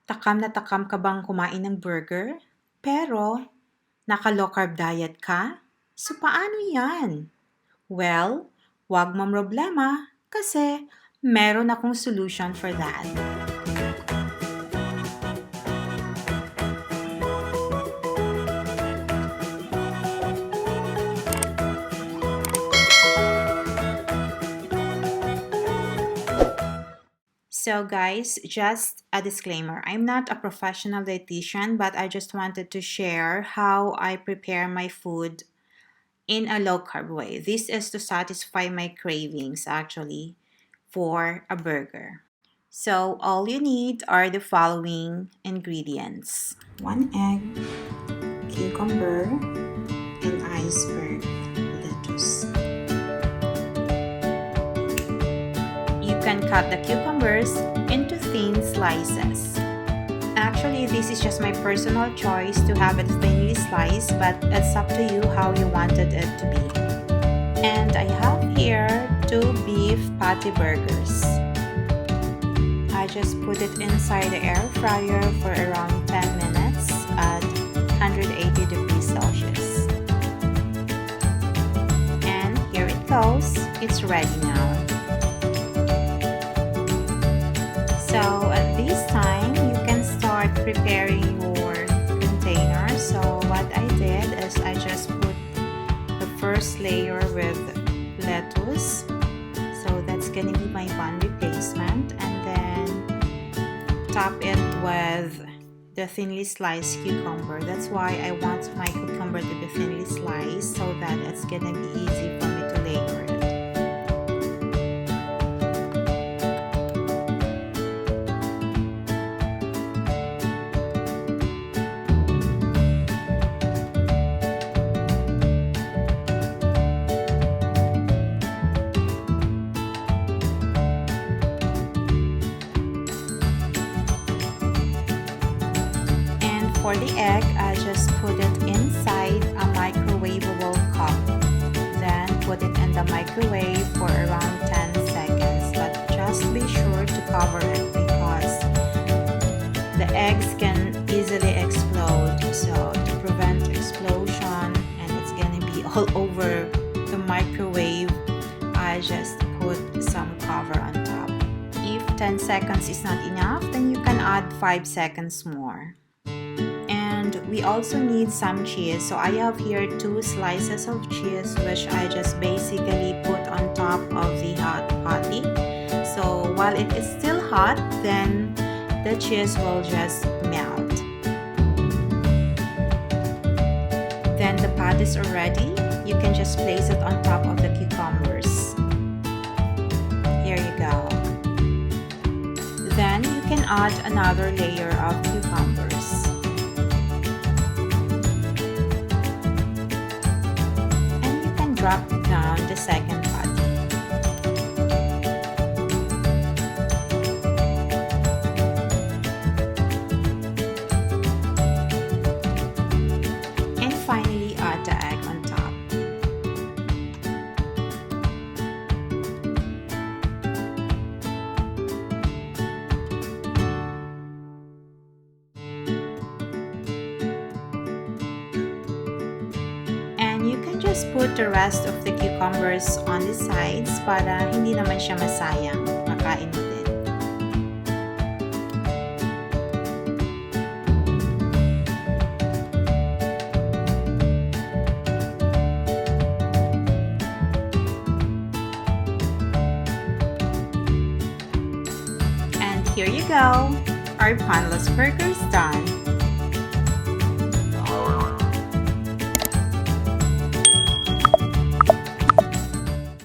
Takam na takam ka bang kumain ng burger? Pero, naka-low carb diet ka? So, paano yan? Well, wag mong problema kasi meron akong solution for that. So guys, just a disclaimer. I'm not a professional dietitian, but I just wanted to share how I prepare my food in a low carb way. This is to satisfy my cravings actually for a burger. So all you need are the following ingredients: 1 egg, cucumber, and iceberg lettuce. You can cut the cucumbers into thin slices. Actually, this is just my personal choice to have it thinly sliced, but it's up to you how you wanted it to be. And I have here 2 beef patty burgers. I just put it inside the air fryer for around 10 minutes at 180 degrees Celsius. And here it goes. It's ready now. So at this time, you can start preparing your container. So what I did is I just put the first layer with lettuce. So that's gonna be my bun replacement. And then top it with the thinly sliced cucumber. That's why I want my cucumber to be thinly sliced so that it's gonna be easy for me to layer it. For the egg, I just put it inside a microwavable cup. Then put it in the microwave for around 10 seconds. But just be sure to cover it because the eggs can easily explode. So to prevent explosion and it's gonna be all over the microwave, I just put some cover on top. If 10 seconds is not enough, then you can add 5 seconds more. We also need some cheese. So I have here 2 slices of cheese which I just basically put on top of the hot patty. So while it is still hot, then the cheese will just melt. Then the patties are ready. You can just place it on top of the cucumbers. Here you go. Then you can add another layer of cucumbers. Drop down the second patty. And finally add the egg on top. You can just put the rest of the cucumbers on the sides para hindi naman siya masayang. Makain mo din. And here you go. Our panless burger is done.